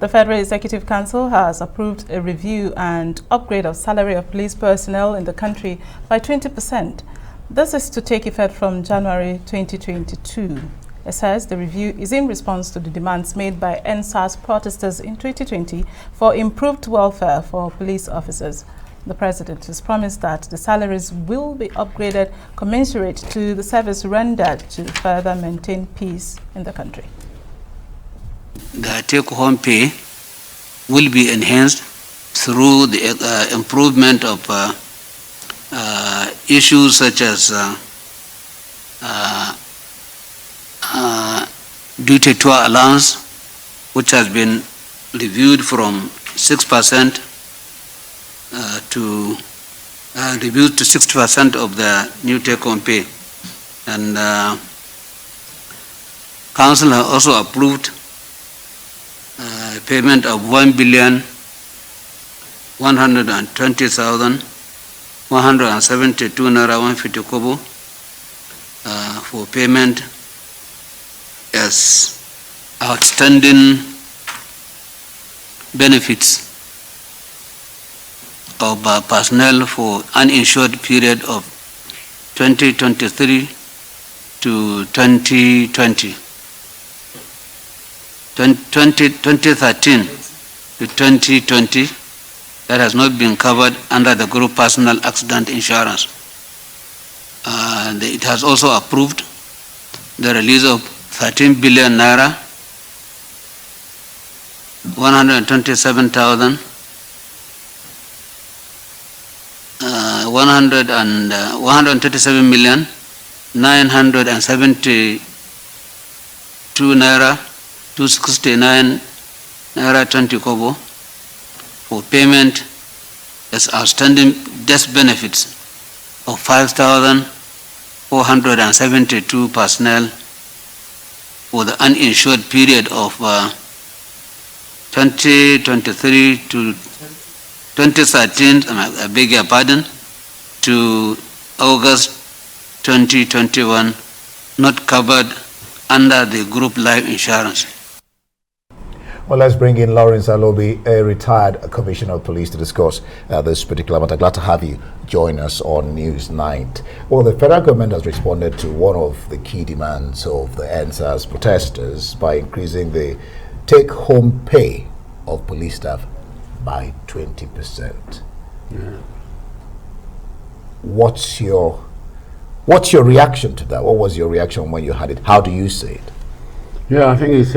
The Federal Executive Council has approved a review and upgrade of salary of police personnel in the country by 20%. This is to take effect from January 2022. It says the review is in response to the demands made by NSAS protesters in 2020 for improved welfare for police officers. The President has promised that the salaries will be upgraded commensurate to the service rendered to further maintain peace in the country. The take-home pay will be enhanced through the improvement of issues such as duty tour allowance, which has been reviewed from 6% to reviewed to 60% of the new take-home pay. And Council has also approved payment of 1,120,172 naira 150 kobo for payment as outstanding benefits of personnel for uninsured period of 2023 to 2020. 2013 to 2020 that has not been covered under the group personal accident insurance. It has also approved the release of 13 billion naira, 127,000, 137 million 972 naira 269 naira 20 kobo for payment as outstanding death benefits of 5,472 personnel for the uninsured period of 2023 to 2013, I beg your pardon, to August 2021, not covered under the group life insurance. Well, let's bring in Lawrence Alobi, a retired commissioner of police, to discuss this particular matter. Glad to have you join us on News Night. Well, the federal government has responded to one of the key demands of the NSAS protesters by increasing the take-home pay of police staff by 20%. Yeah. What's your reaction to that? What was your reaction when you had it? How do you see it? Yeah, I think it's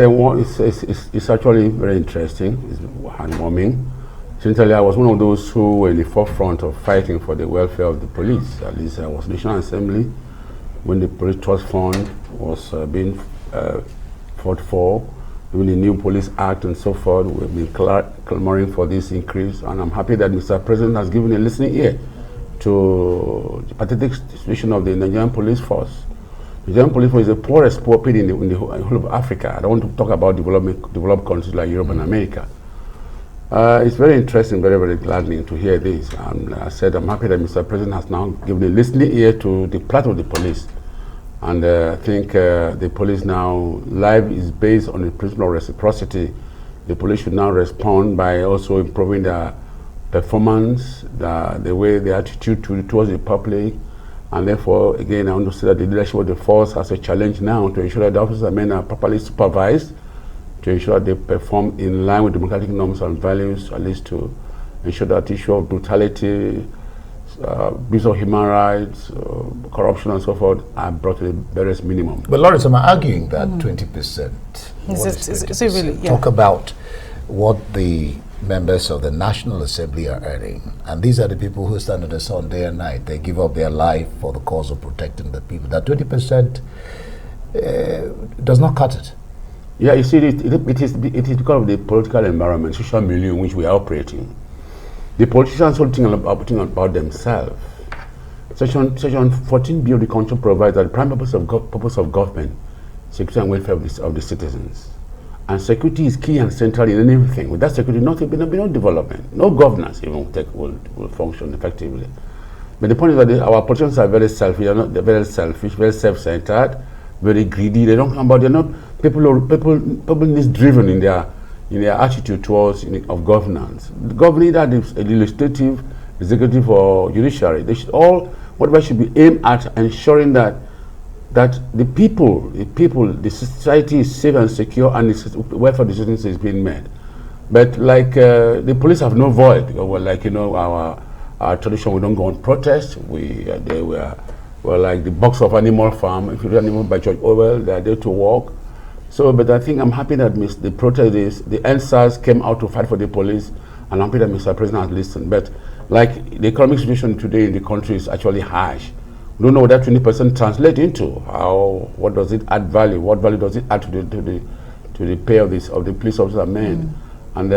actually very interesting. It's heartwarming. Essentially, I was one of those who were in the forefront of fighting for the welfare of the police. At least I was National Assembly when the Police Trust Fund was being fought for, when the new Police Act and so forth. We've been clamoring for this increase, and I'm happy that Mr. President has given a listening ear to the pathetic situation of the Nigerian police force. The Nigerian police force is the poorest paid in the whole of Africa. I don't want to talk about developed countries like Europe and America. It's very interesting, very, very gladdening to hear this. And I said I'm happy that Mr. President has now given a listening ear to the plight of the police. And I think the police now, life is based on the principle of reciprocity. The police should now respond by also improving their performance, the way, the attitude towards the public. And therefore, again, I want to say that the leadership of the force has a challenge now to ensure that the officers and men are properly supervised, to ensure that they perform in line with democratic norms and values, at least to ensure that issue of brutality, abuse of human rights, corruption and so forth are brought to the barest minimum. But Lawrence, am I arguing that 20%? Is it really? Yeah. Talk about what the members of the National Assembly are earning. And these are the people who stand in the sun day and night. They give up their life for the cause of protecting the people. That 20% does not cut it. Yeah, you see, it is because of the political environment, social milieu in which we are operating. The politicians are thinking about themselves. Section 14B of the Constitution provides that the prime purpose of government, security and welfare of the citizens. And security is key and central in anything. Without security, no development, no governance even will function effectively. But the point is that our politicians are very selfish. They're very selfish, very self-centered, very greedy. They don't come about. They're not people. People is driven in their in their attitude towards of governance. The government, that is legislative, executive, or judiciary, they should all, whatever should be aimed at ensuring that the people, the society is safe and secure, and the welfare decisions is being made. But like the police have no void. Well, like our tradition, we don't go on protest. They were like the box of Animal Farm. If you read Animal by George Orwell, they are there to walk. So, but I think I'm happy that the protest, the NSAS came out to fight for the police, and I'm happy that Mr. President has listened. But like the economic situation today in the country is actually harsh. We don't know what that 20% translates into. What does it add value? What value does it add to the pay of the police officer men? And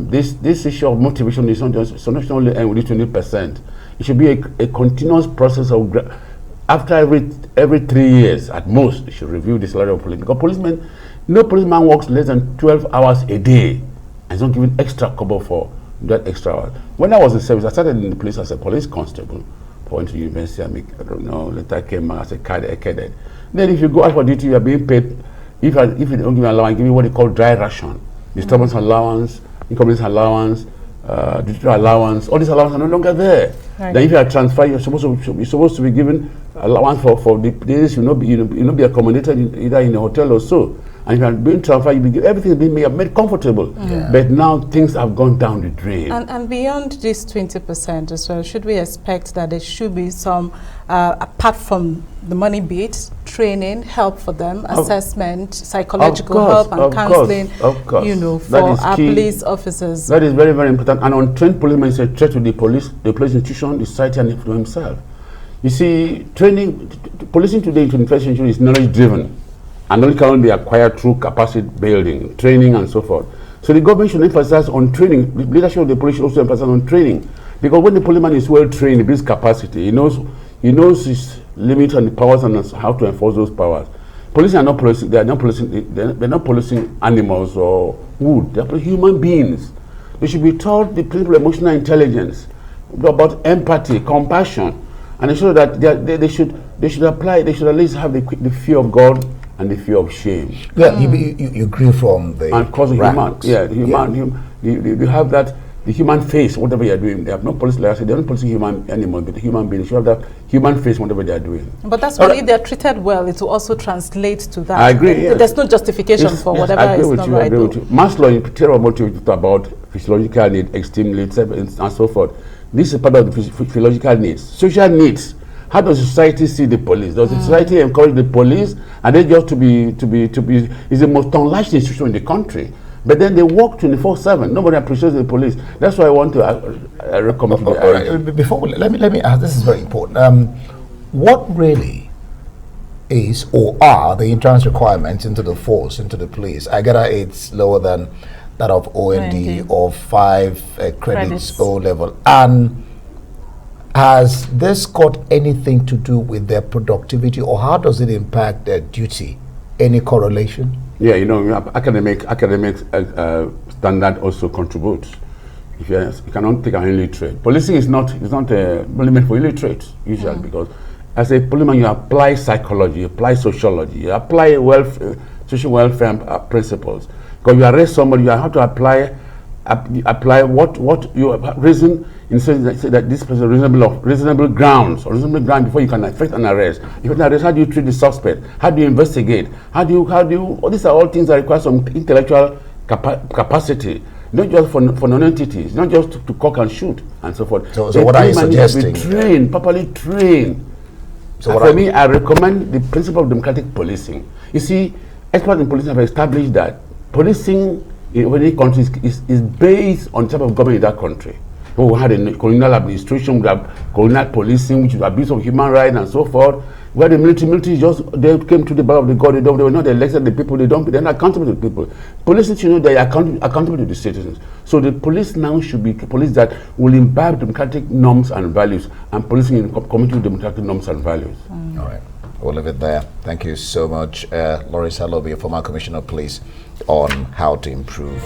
this issue of motivation is not just only end with this 20%. It should be a continuous process of after every 3 years at most. They should review the salary of police, because no policeman works less than 12 hours a day and is not given extra cover for that extra hour. When I was in service, I started in the police as a police constable. I went to university, I don't know, later came as a cadet. Then if you go out for duty, you are being paid, if you don't give me allowance, give me what they call dry ration, disturbance allowance, inconvenience allowance, duty allowance, all these allowances are no longer there. Right. Then if you are transferred, you're supposed to be given allowance for the days you not be accommodated either in a hotel or so. And if you are being transferred, everything is being made comfortable. Yeah. But now things have gone down the drain. And beyond this 20% as well, should we expect that there should be some, apart from the money bit, training, help for them, assessment, psychological help and counseling, for our police officers? That is very, very important. And untrained policeman is a threat to the police institution, the society, and to himself. You see, policing today in the 21st century is knowledge-driven. And knowledge can only be acquired through capacity building, training, and so forth. So the government should emphasize on training. The leadership of the police should also emphasize on training, because when the policeman is well trained, he builds capacity. He knows his limits and the powers and how to enforce those powers. Police are not policing. They're not policing animals or wood. They're human beings. They should be taught the principle of emotional intelligence, about empathy, compassion, and ensure that they should apply. They should at least have the fear of God and the fear of shame. Yeah, you grew from the and cause you have that, the human face, whatever you're doing. They have no police, like I said, they're not policing human animals, but the human beings. You have that human face, whatever they're doing. But that's why if they're treated well, it will also translate to that. I agree. Yes. There's no justification for whatever is not right. I agree with you. Maslow in Theory Motive about physiological needs, extreme needs, and so forth. This is part of the physiological needs. Social needs. How does society see the police? Does the society encourage the police? And they just to be is the most unlatched institution in the country. But then they work 24/7. Nobody appreciates the police. That's why I want to recommend. Before let me ask. This is very important. What really is or are the entrance requirements into the force, into the police? I gather it's lower than that of OND or 5 credits O level. And has this got anything to do with their productivity, or how does it impact their duty? Any correlation? Yeah, academic standard also contributes. If you cannot take an illiterate. Policing is not only meant for illiterates usually, because as a policeman you apply psychology, you apply sociology, you apply social welfare principles. Because you arrest somebody, you have to apply what you reason in saying that this person reasonable grounds before you can effect an arrest. If you can arrest, how do you treat the suspect? How do you investigate? How do you all these are all things that require some intellectual capacity, not just for non-entities, not just to cock and shoot and so forth. So what are you suggesting? Properly trained. So for me, I recommend the principle of democratic policing. You see, experts in policing have established that policing in any country is based on the type of government in that country. We had a colonial administration, we have colonial policing, which is abuse of human rights and so forth. Where the military they came to the bar of the god, they were not elected the people, they're not accountable to the people. Police should know they are accountable to the citizens. So the police now should be police that will imbibe democratic norms and values, and policing in committing to democratic norms and values. All right. We'll leave it there. Thank you so much, Lawrence Alobi, former Commissioner of Police, on how to improve